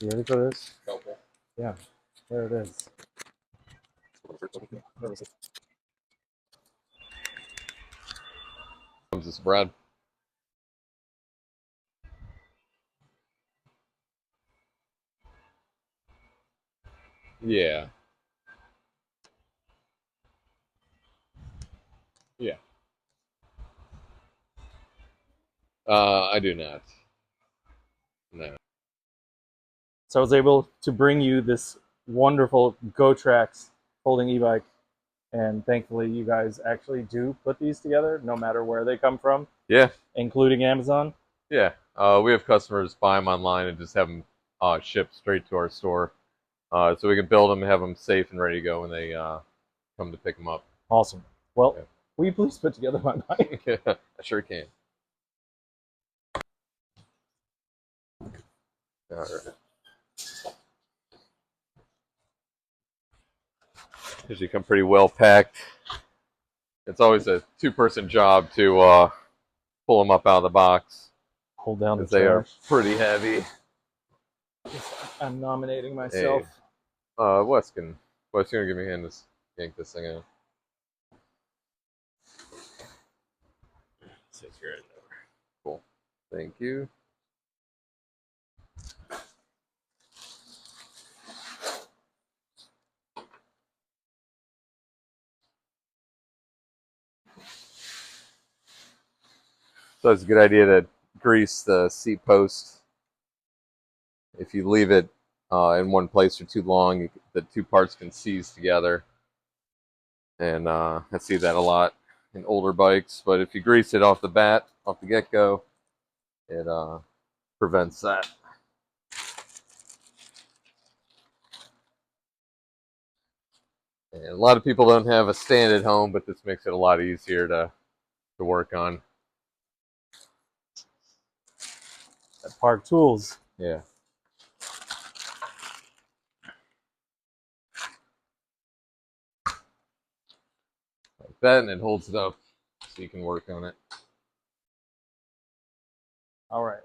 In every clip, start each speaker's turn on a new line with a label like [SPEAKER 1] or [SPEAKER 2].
[SPEAKER 1] You ready for this?
[SPEAKER 2] Couple.
[SPEAKER 1] Yeah, there it is.
[SPEAKER 2] Comes this bread. Yeah. Yeah. I do not. No.
[SPEAKER 1] So I was able to bring you this wonderful Gotrax folding e-bike, and thankfully you guys actually do put these together, no matter where they come from,
[SPEAKER 2] Yeah.
[SPEAKER 1] including Amazon.
[SPEAKER 2] Yeah. We have customers buy them online and just have them shipped straight to our store, so we can build them and have them safe and ready to go when they come to pick them up.
[SPEAKER 1] Awesome. Well,
[SPEAKER 2] Yeah.
[SPEAKER 1] will you please put together my bike?
[SPEAKER 2] Yeah, I sure can. All right. Usually come pretty well packed. It's always a two-person job to pull them up out of the box
[SPEAKER 1] Hold down the
[SPEAKER 2] because they are
[SPEAKER 1] trash.
[SPEAKER 2] pretty heavy.
[SPEAKER 1] I'm nominating myself.
[SPEAKER 2] Hey, Wes gonna give me a hand to yank this thing out. Cool. Thank you. So it's a good idea to grease the seat post. If you leave it in one place for too long, the two parts can seize together. And I see that a lot in older bikes. But if you grease it off the bat, off the get-go, it prevents that. And a lot of people don't have a stand at home, but this makes it a lot easier to work on.
[SPEAKER 1] At Park Tools.
[SPEAKER 2] Yeah. Like that, and it holds it up so you can work on it.
[SPEAKER 1] All right.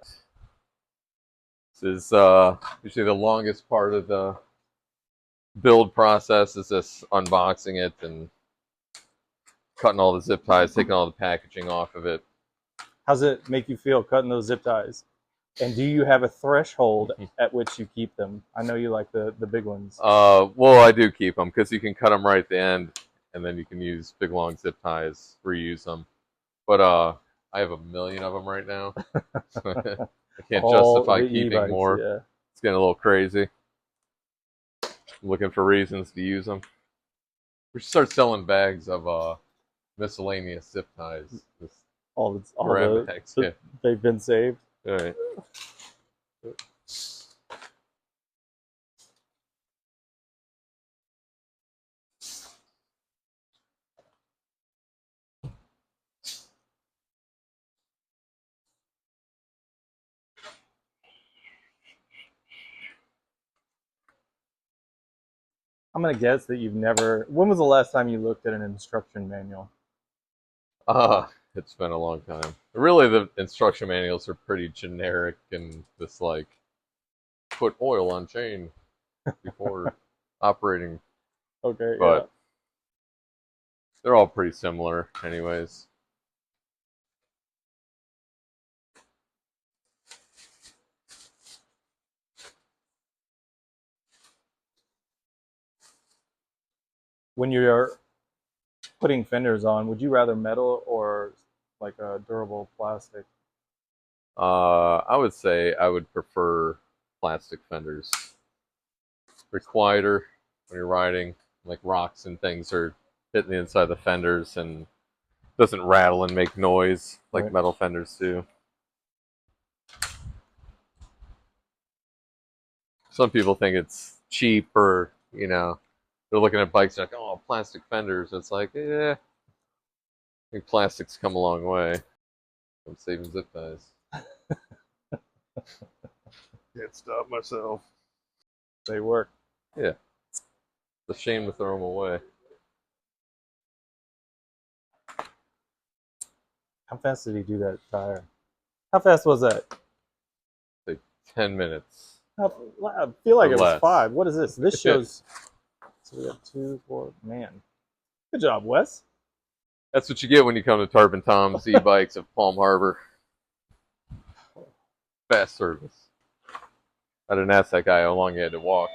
[SPEAKER 2] This is usually the longest part of the build process is just unboxing it and cutting all the zip ties, taking all the packaging off of it.
[SPEAKER 1] How's it make you feel cutting those zip ties? And do you have a threshold at which you keep them? I know you like the big ones.
[SPEAKER 2] Well, I do keep them because you can cut them right at the end, and then you can use big long zip ties, reuse them. But I have a million of them right now. I can't justify keeping more.
[SPEAKER 1] Yeah.
[SPEAKER 2] It's getting a little crazy. I'm looking for reasons to use them. We should start selling bags of miscellaneous zip ties.
[SPEAKER 1] All
[SPEAKER 2] bags. Yeah.
[SPEAKER 1] They've been saved.
[SPEAKER 2] All right.
[SPEAKER 1] I'm gonna guess that you've never. When was the last time you looked at an instruction manual?
[SPEAKER 2] It's been a long time. Really, the instruction manuals are pretty generic and just like put oil on chain before operating.
[SPEAKER 1] Okay,
[SPEAKER 2] But
[SPEAKER 1] yeah.
[SPEAKER 2] they're all pretty similar, anyways.
[SPEAKER 1] When you're putting fenders on, would you rather metal or like a durable plastic?
[SPEAKER 2] I would say I would prefer plastic fenders. They're quieter when you're riding, like rocks and things are hitting the inside of the fenders and doesn't rattle and make noise like
[SPEAKER 1] Right.
[SPEAKER 2] metal fenders do. Some people think it's cheap or, they're looking at bikes like, oh, plastic fenders. It's like, yeah, I think plastic's come a long way. I'm saving zip ties. Can't stop myself.
[SPEAKER 1] They work.
[SPEAKER 2] Yeah. It's a shame to throw them away.
[SPEAKER 1] How fast did he do that tire? How fast was that?
[SPEAKER 2] Like 10 minutes.
[SPEAKER 1] I feel like
[SPEAKER 2] or
[SPEAKER 1] it was
[SPEAKER 2] less.
[SPEAKER 1] 5. What is this? This shows. So we have 2, 4. Man, good job, Wes.
[SPEAKER 2] That's what you get when you come to Tarpon Tom's e-bikes of Palm Harbor. Fast service. I didn't ask that guy how long he had to walk.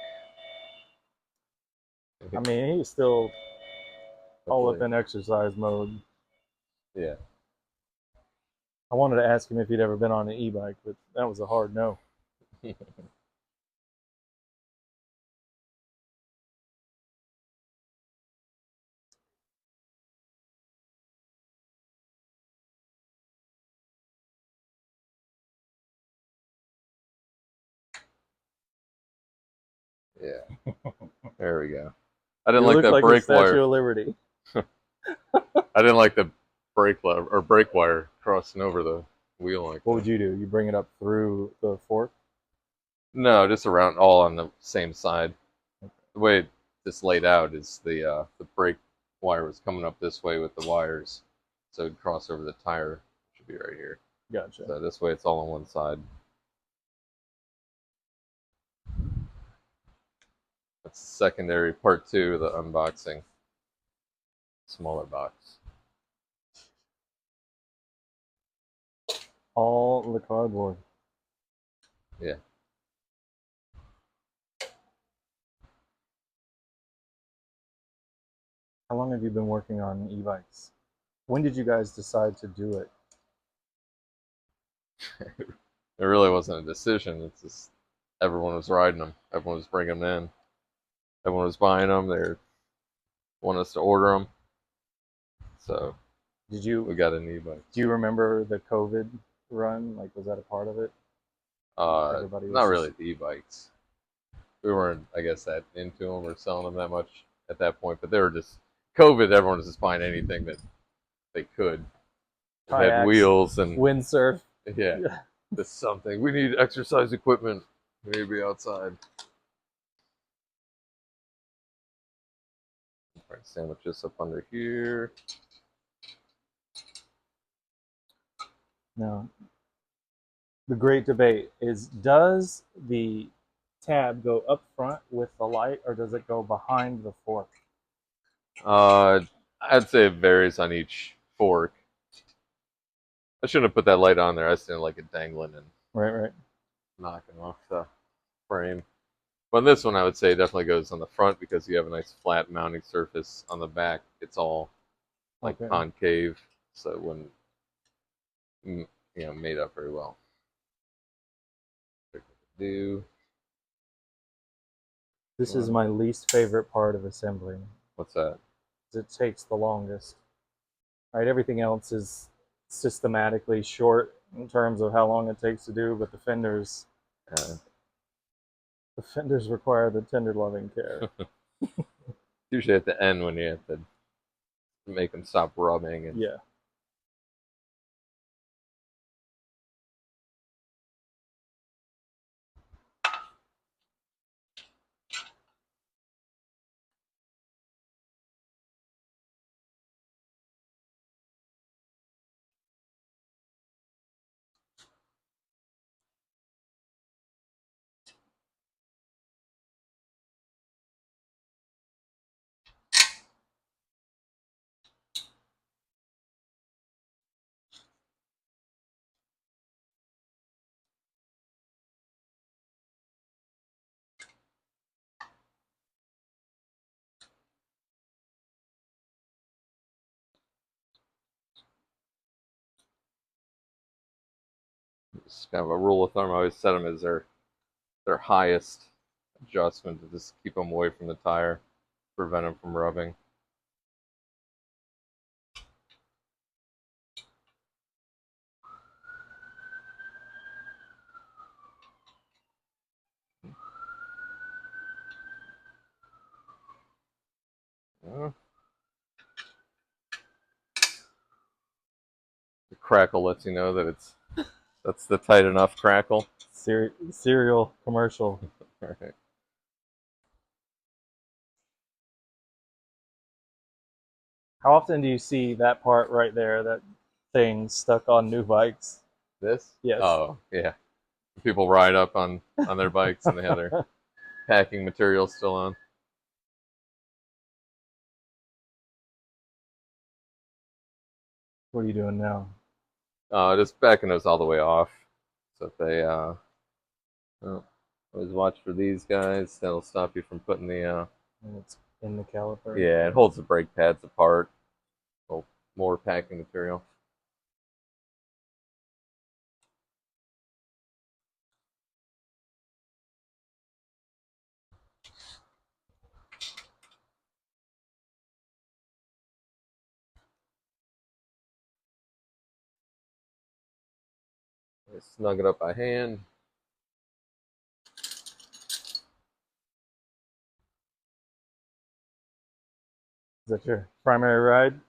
[SPEAKER 1] I mean, he's still all up in exercise mode.
[SPEAKER 2] Yeah.
[SPEAKER 1] I wanted to ask him if he'd ever been on an e-bike, but that was a hard no.
[SPEAKER 2] Yeah. There we go. I didn't
[SPEAKER 1] You
[SPEAKER 2] like
[SPEAKER 1] look
[SPEAKER 2] that
[SPEAKER 1] like a
[SPEAKER 2] brake
[SPEAKER 1] Statue
[SPEAKER 2] wire.
[SPEAKER 1] of Liberty.
[SPEAKER 2] I didn't like the brake lever or brake wire crossing over the wheel like
[SPEAKER 1] What
[SPEAKER 2] that.
[SPEAKER 1] would you do? You bring it up through the fork?
[SPEAKER 2] No, just around all on the same side. The way it just laid out is the brake wire was coming up this way with the wires, so it'd cross over the tire. Should be right here.
[SPEAKER 1] Gotcha.
[SPEAKER 2] So this way it's all on one side. That's the secondary part 2 of the unboxing. Smaller box.
[SPEAKER 1] All the cardboard.
[SPEAKER 2] Yeah.
[SPEAKER 1] How long have you been working on e-bikes? When did you guys decide to do it?
[SPEAKER 2] It really wasn't a decision. It's just everyone was riding them. Everyone was bringing them in. Everyone was buying them. They wanted us to order them. So
[SPEAKER 1] Did you
[SPEAKER 2] we got an e-bike.
[SPEAKER 1] do you remember the COVID run? Like, was that a part of it? Everybody was
[SPEAKER 2] Not
[SPEAKER 1] just...
[SPEAKER 2] really the e-bikes. We weren't, I guess, that into them or selling them that much at that point. But they were just COVID. Everyone was just buying anything that they could. It had
[SPEAKER 1] Kayaks,
[SPEAKER 2] wheels and
[SPEAKER 1] windsurf.
[SPEAKER 2] yeah, just something. We need exercise equipment. We need to be outside. All right, sandwich this up under here.
[SPEAKER 1] No. The great debate is, does the tab go up front with the light, or does it go behind the fork?
[SPEAKER 2] I'd say it varies on each fork. I shouldn't have put that light on there. I just didn't like it dangling and
[SPEAKER 1] Right.
[SPEAKER 2] knocking off the frame. But this one, I would say, definitely goes on the front because you have a nice flat mounting surface. On the back, it's all like
[SPEAKER 1] Okay.
[SPEAKER 2] concave, so it wouldn't, made up very well. Do
[SPEAKER 1] This is my least favorite part of assembling.
[SPEAKER 2] what's that?
[SPEAKER 1] It takes the longest. Right, everything else is systematically short in terms of how long it takes to do, but the fenders require the tender loving care.
[SPEAKER 2] Usually at the end when you have to make them stop rubbing. And
[SPEAKER 1] Yeah.
[SPEAKER 2] it's kind of a rule of thumb. I always set them as their highest adjustment to just keep them away from the tire, prevent them from rubbing. The crackle lets you know that that's the tight enough crackle.
[SPEAKER 1] Cereal commercial.
[SPEAKER 2] All right.
[SPEAKER 1] How often do you see that part right there, that thing stuck on new bikes?
[SPEAKER 2] This?
[SPEAKER 1] Yes.
[SPEAKER 2] Oh, yeah. People ride up on their bikes and they have their packing material still on.
[SPEAKER 1] What are you doing now?
[SPEAKER 2] Just backing those all the way off. So if they, well, always watch for these guys. That'll stop you from putting the,
[SPEAKER 1] And it's in the caliper.
[SPEAKER 2] yeah, it holds the brake pads apart. Well, more packing material. Snug it up by hand.
[SPEAKER 1] Is that your primary ride?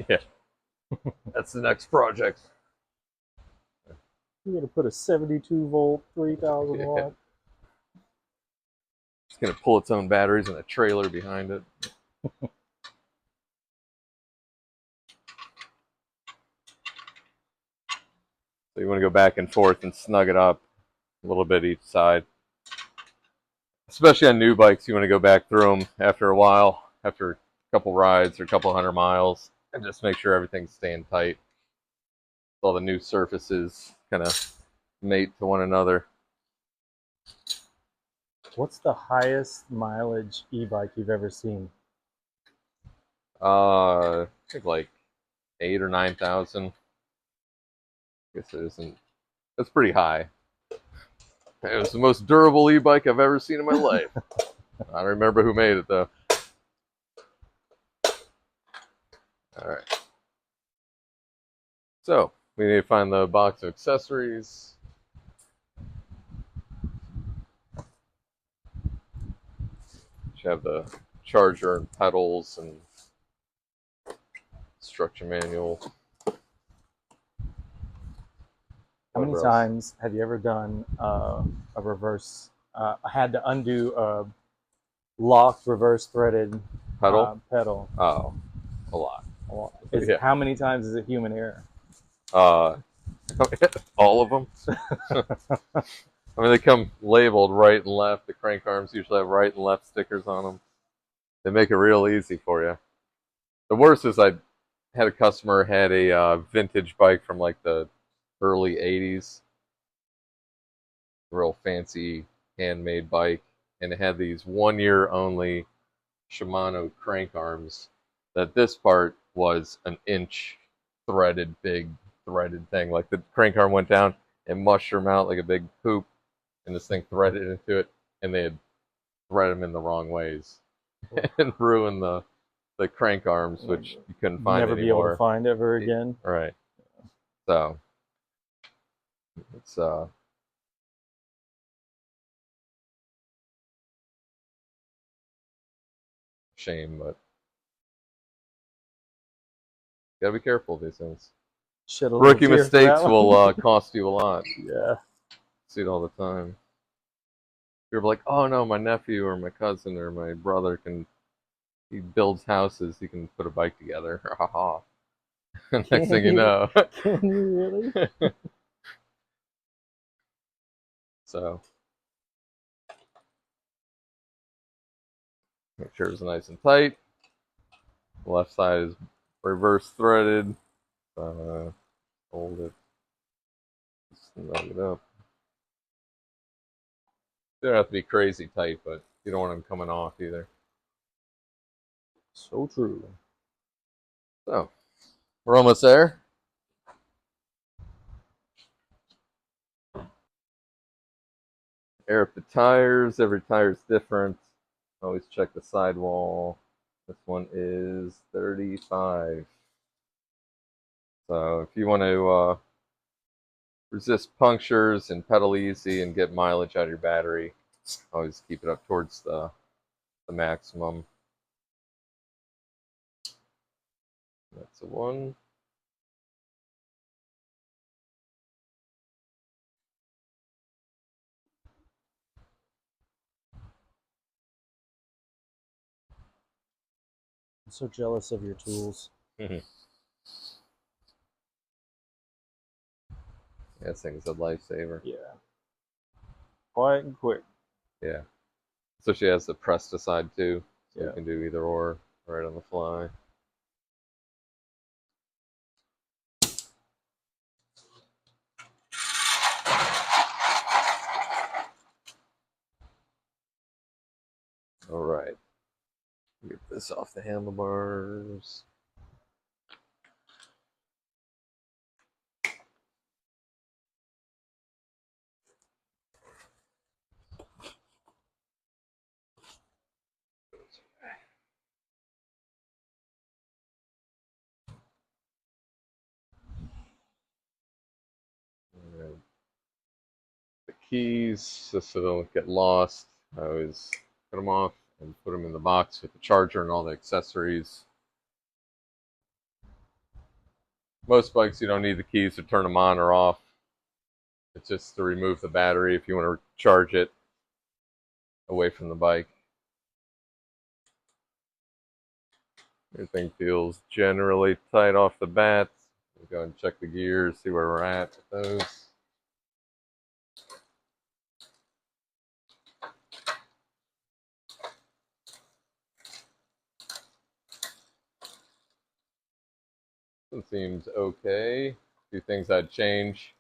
[SPEAKER 2] Yeah, that's the next project.
[SPEAKER 1] You're gonna put a 72 volt, 3000
[SPEAKER 2] Yeah.
[SPEAKER 1] watt.
[SPEAKER 2] It's gonna pull its own batteries and a trailer behind it. So you want to go back and forth and snug it up a little bit each side. Especially on new bikes, you want to go back through them after a while, after a couple rides or a couple 100 miles, and just make sure everything's staying tight. All the new surfaces kind of mate to one another.
[SPEAKER 1] What's the highest mileage e-bike you've ever seen?
[SPEAKER 2] I think like 8,000 or 9,000. I guess it isn't. That's pretty high. It was the most durable e-bike I've ever seen in my life. I don't remember who made it though. All right. So we need to find the box of accessories. Should have the charger and pedals and instruction manual.
[SPEAKER 1] How many times have you ever done a reverse? Had to undo a locked reverse threaded pedal.
[SPEAKER 2] Oh, a lot.
[SPEAKER 1] Yeah. How many times is it human error?
[SPEAKER 2] All of them. I mean, they come labeled right and left. The crank arms usually have right and left stickers on them. They make it real easy for you. The worst is I had a customer had a vintage bike from like the early 80s, real fancy handmade bike, and it had these 1 year only Shimano crank arms. That this part was an inch threaded, big threaded thing. Like the crank arm went down and mushroom out like a big hoop, and this thing threaded into it, and they had threaded them in the wrong ways and ruined the crank arms, which you couldn't find
[SPEAKER 1] Never
[SPEAKER 2] anymore.
[SPEAKER 1] be able to find ever again.
[SPEAKER 2] Right. So it's shame, but gotta be careful of these things. Rookie mistakes will cost you a lot.
[SPEAKER 1] Yeah.
[SPEAKER 2] See it all the time. You're like, oh no, my nephew or my cousin or my brother he builds houses, he can put a bike together. Haha. Next thing you know.
[SPEAKER 1] Can you really?
[SPEAKER 2] So make sure it's nice and tight. The left side is reverse threaded. Hold it. Snug it up. They don't have to be crazy tight, but you don't want them coming off either.
[SPEAKER 1] So true.
[SPEAKER 2] So we're almost there. Air up the tires. Every tire is different. Always check the sidewall. This one is 35. So if you want to resist punctures and pedal easy and get mileage out of your battery, always keep it up towards the maximum. That's the one.
[SPEAKER 1] I'm so jealous of your tools.
[SPEAKER 2] Yeah, this thing's a lifesaver.
[SPEAKER 1] Yeah. quiet and quick.
[SPEAKER 2] Yeah. So she has the press to side too, so
[SPEAKER 1] Yeah.
[SPEAKER 2] you can do either or right on the fly. All right. Get this off the handlebars. All right. The keys, just so they don't get lost, I always put them off and put them in the box with the charger and all the accessories. Most bikes, you don't need the keys to turn them on or off. It's just to remove the battery if you want to charge it away from the bike. Everything feels generally tight off the bat. We'll go and check the gears, see where we're at with those. It seems okay. A few things I'd change.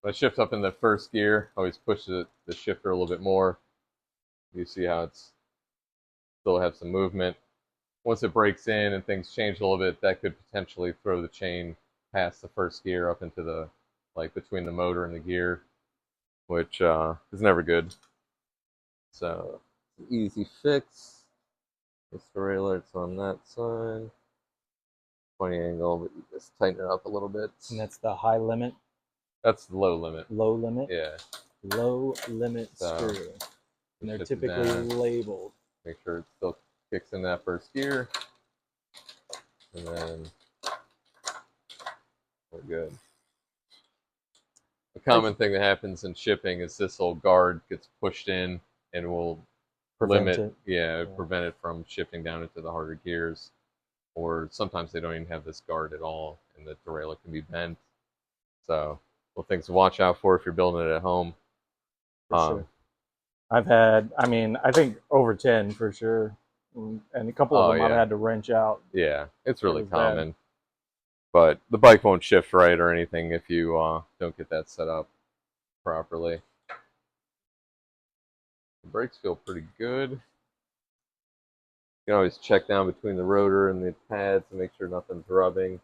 [SPEAKER 2] When I shift up in the first gear, I always push the shifter a little bit more. You see how it's still have some movement. Once it breaks in and things change a little bit, that could potentially throw the chain past the first gear up into the, like between the motor and the gear, which is never good. So, easy fix. This derailleur's on that side. Funny angle, but you just tighten it up a little bit.
[SPEAKER 1] And that's the high limit.
[SPEAKER 2] That's the low limit.
[SPEAKER 1] Low limit.
[SPEAKER 2] Yeah.
[SPEAKER 1] Low limit screw. And they're typically labeled.
[SPEAKER 2] Make sure it still kicks in that first gear. And then we're good. A common thing that happens in shipping is this little guard gets pushed in and will prevent it from shifting down into the harder gears. Or sometimes they don't even have this guard at all, and the derailleur can be bent. So, little things to watch out for if you're building it at home.
[SPEAKER 1] For sure. I've had, I think over 10 for sure. And a couple of them I've had to wrench out.
[SPEAKER 2] Yeah, it's really common. Bad. But the bike won't shift right or anything if you don't get that set up properly. The brakes feel pretty good. You can always check down between the rotor and the pads to make sure nothing's rubbing.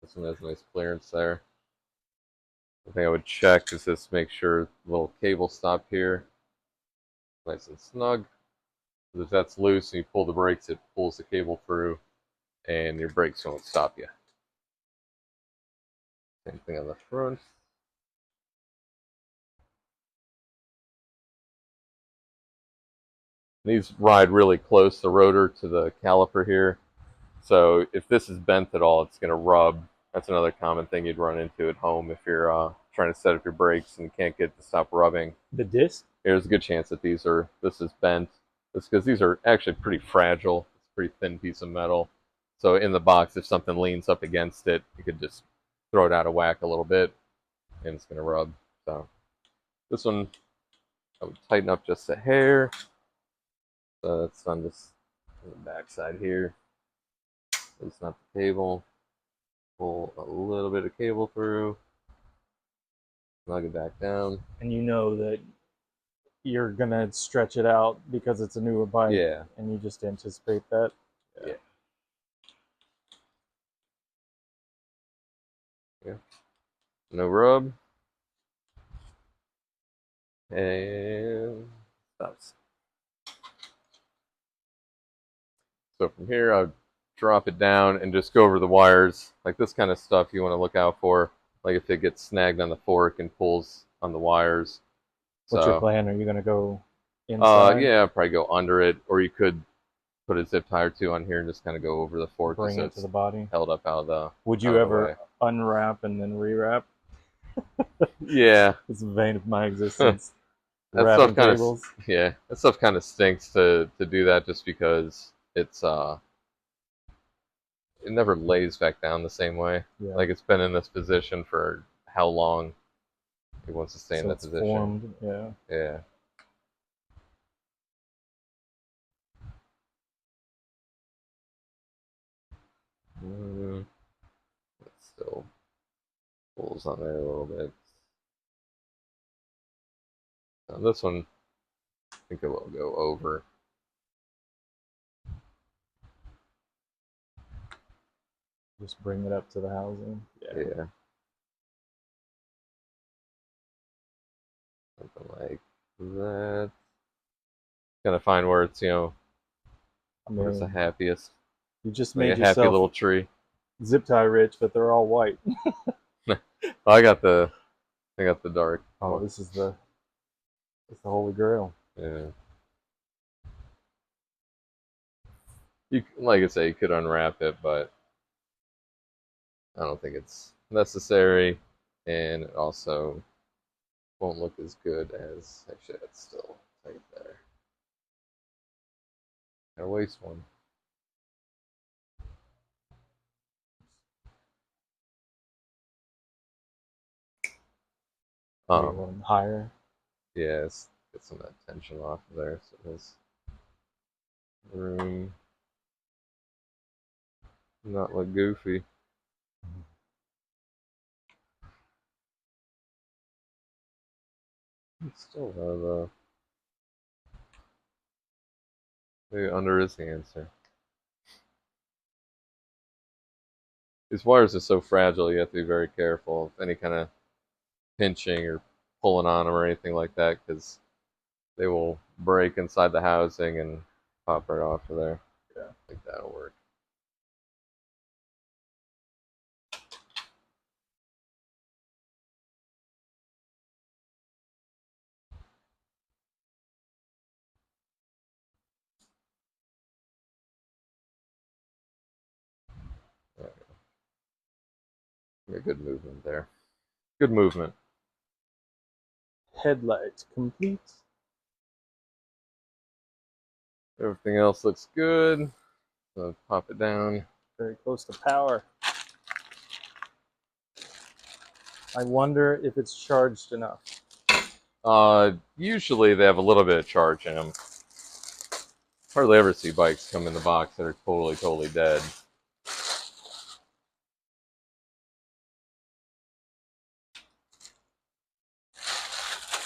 [SPEAKER 2] This one has nice clearance there. The thing I would check is just make sure the little cable stop here nice and snug. If that's loose and you pull the brakes, it pulls the cable through and your brakes won't stop you. Same thing on the front. These ride really close, the rotor to the caliper here. So if this is bent at all, it's going to rub. That's another common thing you'd run into at home if you're trying to set up your brakes and you can't get it to stop rubbing.
[SPEAKER 1] The disc?
[SPEAKER 2] There's a good chance that this is bent. It's because these are actually pretty fragile. It's a pretty thin piece of metal. So in the box, if something leans up against it, you could just throw it out of whack a little bit, and it's going to rub. So this one, I would tighten up just a hair. So that's on this on the back side here. It's not the cable. Pull a little bit of cable through. Snug it back down.
[SPEAKER 1] And you know that you're going to stretch it out because it's a newer bike.
[SPEAKER 2] Yeah.
[SPEAKER 1] And you just anticipate that.
[SPEAKER 2] Yeah. No rub. And stops. So from here, I'll drop it down and just go over the wires. Like this kind of stuff you want to look out for. Like if it gets snagged on the fork and pulls on the wires.
[SPEAKER 1] What's your plan? Are you going to go inside?
[SPEAKER 2] Yeah, probably go under it. Or you could put a zip tie or two on here and just kind of go over the fork.
[SPEAKER 1] Bring it to the body.
[SPEAKER 2] Held up out of the.
[SPEAKER 1] Would you ever unwrap and then rewrap?
[SPEAKER 2] Yeah.
[SPEAKER 1] It's the vein of my existence.
[SPEAKER 2] That stuff kind of, that stuff kind of stinks to do that just because it's it never lays back down the same way.
[SPEAKER 1] Yeah.
[SPEAKER 2] Like it's been in this position for how long, He wants to stay in
[SPEAKER 1] So
[SPEAKER 2] that
[SPEAKER 1] it's
[SPEAKER 2] position.
[SPEAKER 1] formed, yeah.
[SPEAKER 2] Yeah. It's still pulls on there a little bit. Now this one, I think it will go over.
[SPEAKER 1] Just bring it up to the housing.
[SPEAKER 2] Yeah. Something like that. Gotta find where it's,
[SPEAKER 1] I
[SPEAKER 2] where it's the
[SPEAKER 1] mean,
[SPEAKER 2] happiest.
[SPEAKER 1] you just
[SPEAKER 2] Like
[SPEAKER 1] made
[SPEAKER 2] a happy
[SPEAKER 1] yourself
[SPEAKER 2] little tree.
[SPEAKER 1] zip tie rich, but they're all white.
[SPEAKER 2] I got the dark.
[SPEAKER 1] Oh, this is the holy grail.
[SPEAKER 2] Yeah. You, like I say, you could unwrap it, but I don't think it's necessary, and it also won't look as good as. Actually, it's still tight there. I waste one.
[SPEAKER 1] You want them higher.
[SPEAKER 2] Yes, get some of that tension off of there, so there's room. Not look goofy. Still have maybe under his hands here. These wires are so fragile, you have to be very careful of any kind of pinching or pulling on them or anything like that, because they will break inside the housing and pop right off of there.
[SPEAKER 1] Yeah.
[SPEAKER 2] I think that'll work. There we go. Good movement there. Good movement.
[SPEAKER 1] Headlight complete.
[SPEAKER 2] Everything else looks good. So pop it down.
[SPEAKER 1] Very close to power. I wonder if it's charged enough.
[SPEAKER 2] Usually they have a little bit of charge in them. Hardly ever see bikes come in the box that are totally dead.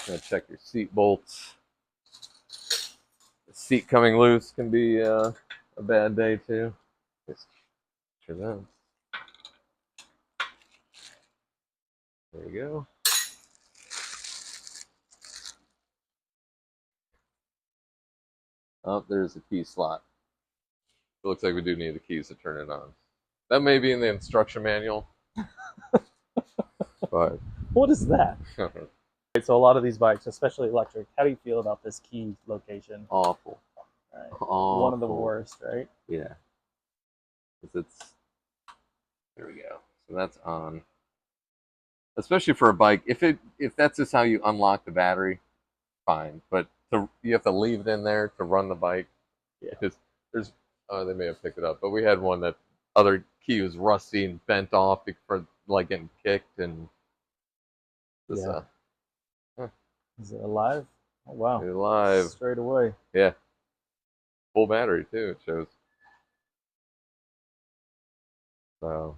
[SPEAKER 2] Gonna check your seat bolts. The seat coming loose can be a bad day too. Just sure that. There you go. Oh, there's a key slot. It looks like we do need the keys to turn it on. That may be in the instruction manual. But
[SPEAKER 1] What is that? So a lot of these bikes, especially electric, how do you feel about this key location?
[SPEAKER 2] awful.
[SPEAKER 1] Right.
[SPEAKER 2] Awful.
[SPEAKER 1] One of the worst, right?
[SPEAKER 2] Yeah. It's there we go. So that's on. Especially for a bike, if that's just how you unlock the battery, fine. But you have to leave it in there to run the bike.
[SPEAKER 1] Yeah.
[SPEAKER 2] Because there's they may have picked it up, but we had one that other key was rusty and bent off for like getting kicked and this
[SPEAKER 1] Yeah. Is it alive? Oh wow.
[SPEAKER 2] alive.
[SPEAKER 1] Straight away.
[SPEAKER 2] Yeah. Full battery too, it shows. So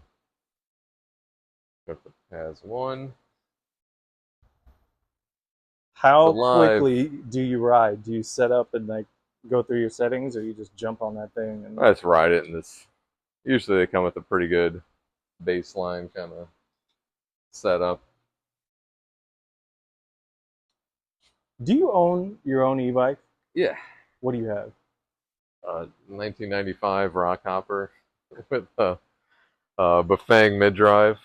[SPEAKER 2] got the PAS 1.
[SPEAKER 1] How
[SPEAKER 2] alive.
[SPEAKER 1] quickly do you ride? Do you set up and like go through your settings, or you just jump on that thing and
[SPEAKER 2] I just ride it, and this usually they come with a pretty good baseline kind of setup.
[SPEAKER 1] Do you own your own e-bike?
[SPEAKER 2] Yeah.
[SPEAKER 1] What do you have?
[SPEAKER 2] 1995 Rockhopper with a Bafang mid-drive,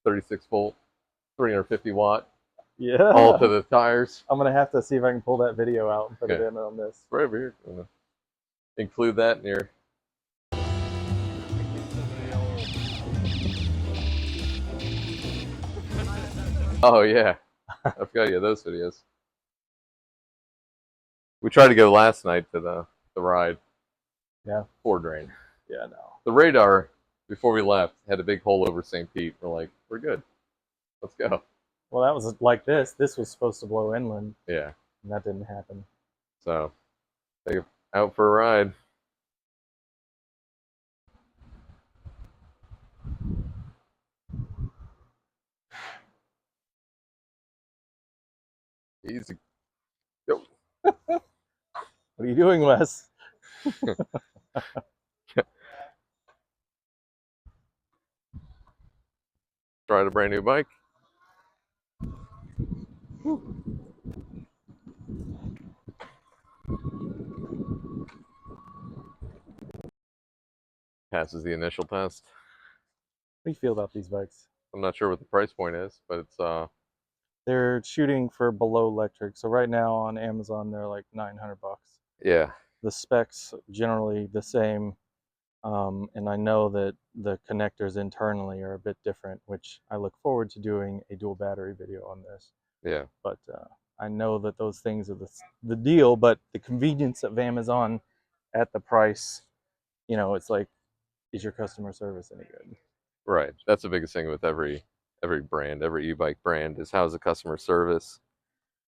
[SPEAKER 2] 36 volt, 350 watt,
[SPEAKER 1] Yeah.
[SPEAKER 2] all to the tires.
[SPEAKER 1] I'm gonna have to see if I can pull that video out and put
[SPEAKER 2] Okay.
[SPEAKER 1] it in on this.
[SPEAKER 2] Right over here. I'm gonna include that in your. Oh yeah, I forgot you had those videos. We tried to go last night to the ride.
[SPEAKER 1] Yeah.
[SPEAKER 2] Ford drain.
[SPEAKER 1] Yeah, no.
[SPEAKER 2] The radar before we left had a big hole over St. Pete. We're like, we're good. Let's go.
[SPEAKER 1] Well, that was like this. This was supposed to blow inland,
[SPEAKER 2] Yeah.
[SPEAKER 1] and that didn't happen.
[SPEAKER 2] So take it out for a ride. Easy. Go.
[SPEAKER 1] What are you doing, Wes?
[SPEAKER 2] Tried a brand new bike. Passes the initial test.
[SPEAKER 1] What do you feel about these bikes?
[SPEAKER 2] I'm not sure what the price point is, but it's
[SPEAKER 1] They're shooting for below electric. So right now on Amazon, they're like 900 bucks.
[SPEAKER 2] yeah.
[SPEAKER 1] The specs generally the same, and I know that the connectors internally are a bit different, which I look forward to doing a dual battery video on this.
[SPEAKER 2] Yeah.
[SPEAKER 1] But I know that those things are the deal. But the convenience of Amazon at the price, it's like, is your customer service any good?
[SPEAKER 2] Right. That's the biggest thing with every brand, every e-bike brand is how's the customer service?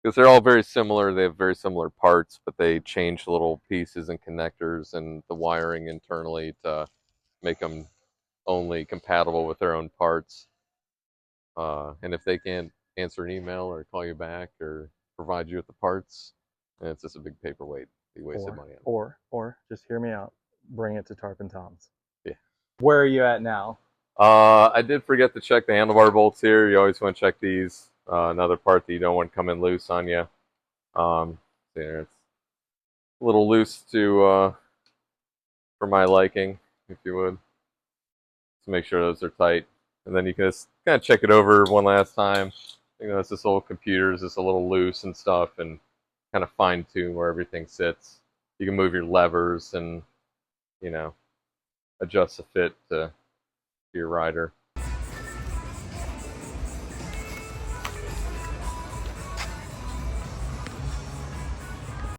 [SPEAKER 2] Because they're all very similar. They have very similar parts, but they change little pieces and connectors and the wiring internally to make them only compatible with their own parts. And if they can't answer an email or call you back or provide you with the parts, then it's just a big paperweight you wasted
[SPEAKER 1] Or
[SPEAKER 2] money on.
[SPEAKER 1] just hear me out. Bring it to Tarpon Tom's.
[SPEAKER 2] Yeah.
[SPEAKER 1] Where are you at now?
[SPEAKER 2] I did forget to check the handlebar bolts here. You always want to check these. Another part that you don't want coming loose on you. There, it's a little loose to for my liking, if you would. To make sure those are tight, and then you can just kind of check it over one last time. It's this old computer is just a little loose and stuff, and kind of fine tune where everything sits. You can move your levers and you know adjust the fit to your rider.